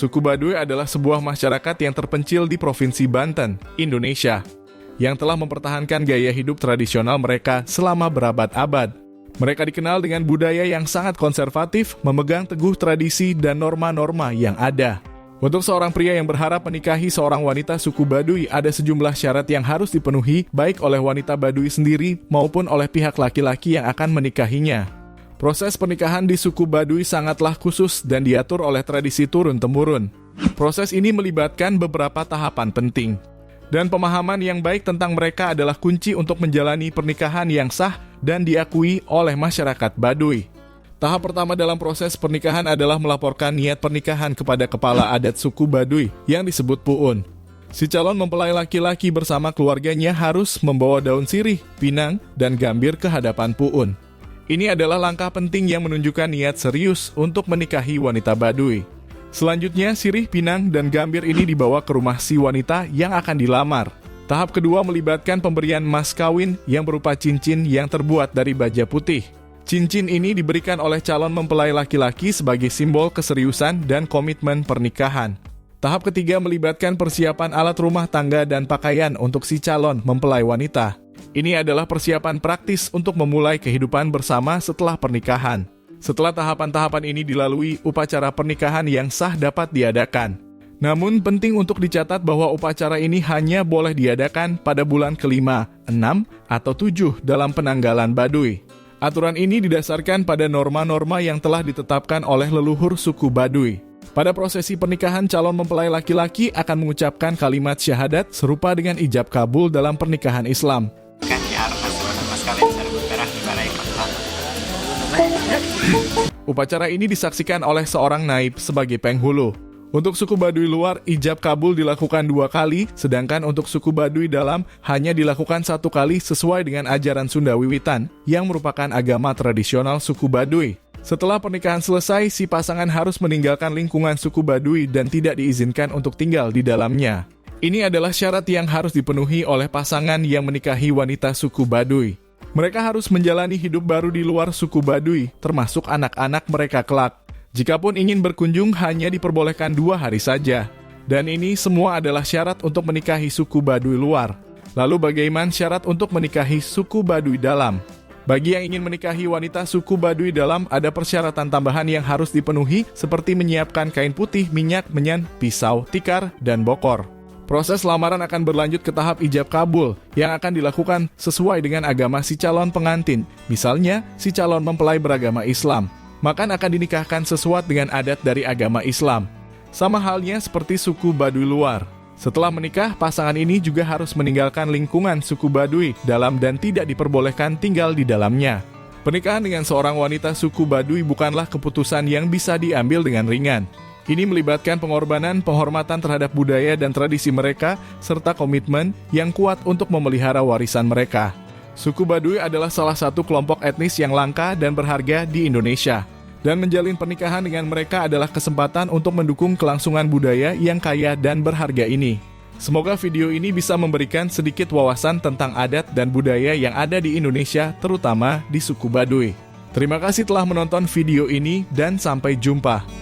Suku Baduy adalah sebuah masyarakat yang terpencil di Provinsi Banten, Indonesia, yang telah mempertahankan gaya hidup tradisional mereka selama berabad-abad. Mereka dikenal dengan budaya yang sangat konservatif, memegang teguh tradisi dan norma-norma yang ada. Untuk seorang pria yang berharap menikahi seorang wanita suku Baduy, ada sejumlah syarat yang harus dipenuhi baik oleh wanita Baduy sendiri maupun oleh pihak laki-laki yang akan menikahinya. Proses pernikahan di suku Baduy sangatlah khusus dan diatur oleh tradisi turun-temurun. Proses ini melibatkan beberapa tahapan penting. Dan pemahaman yang baik tentang mereka adalah kunci untuk menjalani pernikahan yang sah dan diakui oleh masyarakat Baduy. Tahap pertama dalam proses pernikahan adalah melaporkan niat pernikahan kepada kepala adat suku Baduy yang disebut Puun. Si calon mempelai laki-laki bersama keluarganya harus membawa daun sirih, pinang, dan gambir ke hadapan Puun. Ini adalah langkah penting yang menunjukkan niat serius untuk menikahi wanita Baduy. Selanjutnya, sirih, pinang, dan gambir ini dibawa ke rumah si wanita yang akan dilamar. Tahap kedua melibatkan pemberian mas kawin yang berupa cincin yang terbuat dari baja putih. Cincin ini diberikan oleh calon mempelai laki-laki sebagai simbol keseriusan dan komitmen pernikahan. Tahap ketiga melibatkan persiapan alat rumah tangga dan pakaian untuk si calon mempelai wanita. Ini adalah persiapan praktis untuk memulai kehidupan bersama setelah pernikahan. Setelah tahapan-tahapan ini dilalui, upacara pernikahan yang sah dapat diadakan. Namun penting untuk dicatat bahwa upacara ini hanya boleh diadakan pada bulan kelima, 6, atau 7 dalam penanggalan Baduy. Aturan ini didasarkan pada norma-norma yang telah ditetapkan oleh leluhur suku Baduy. Pada prosesi pernikahan, calon mempelai laki-laki akan mengucapkan kalimat syahadat serupa dengan ijab kabul dalam pernikahan Islam. Upacara ini disaksikan oleh seorang naib sebagai penghulu. Untuk suku Baduy luar, ijab kabul dilakukan 2 kali, sedangkan untuk suku Baduy dalam hanya dilakukan 1 kali sesuai dengan ajaran Sunda Wiwitan, yang merupakan agama tradisional suku Baduy. Setelah pernikahan selesai, si pasangan harus meninggalkan lingkungan suku Baduy dan tidak diizinkan untuk tinggal di dalamnya. Ini adalah syarat yang harus dipenuhi oleh pasangan yang menikahi wanita suku Baduy. Mereka harus menjalani hidup baru di luar suku Baduy, termasuk anak-anak mereka kelak. Jikapun ingin berkunjung, hanya diperbolehkan 2 hari saja. Dan ini semua adalah syarat untuk menikahi suku Baduy luar. Lalu bagaimana syarat untuk menikahi suku Baduy dalam? Bagi yang ingin menikahi wanita suku Baduy dalam, ada persyaratan tambahan yang harus dipenuhi, seperti menyiapkan kain putih, minyak, menyan, pisau, tikar, dan bokor. Proses lamaran akan berlanjut ke tahap ijab kabul, yang akan dilakukan sesuai dengan agama si calon pengantin. Misalnya, si calon mempelai beragama Islam, maka akan dinikahkan sesuai dengan adat dari agama Islam. Sama halnya seperti suku Baduy luar. Setelah menikah, pasangan ini juga harus meninggalkan lingkungan suku Baduy dalam dan tidak diperbolehkan tinggal di dalamnya. Pernikahan dengan seorang wanita suku Baduy bukanlah keputusan yang bisa diambil dengan ringan. Ini melibatkan pengorbanan, penghormatan terhadap budaya dan tradisi mereka, serta komitmen yang kuat untuk memelihara warisan mereka. Suku Baduy adalah salah satu kelompok etnis yang langka dan berharga di Indonesia. Dan menjalin pernikahan dengan mereka adalah kesempatan untuk mendukung kelangsungan budaya yang kaya dan berharga ini. Semoga video ini bisa memberikan sedikit wawasan tentang adat dan budaya yang ada di Indonesia, terutama di suku Baduy. Terima kasih telah menonton video ini dan sampai jumpa.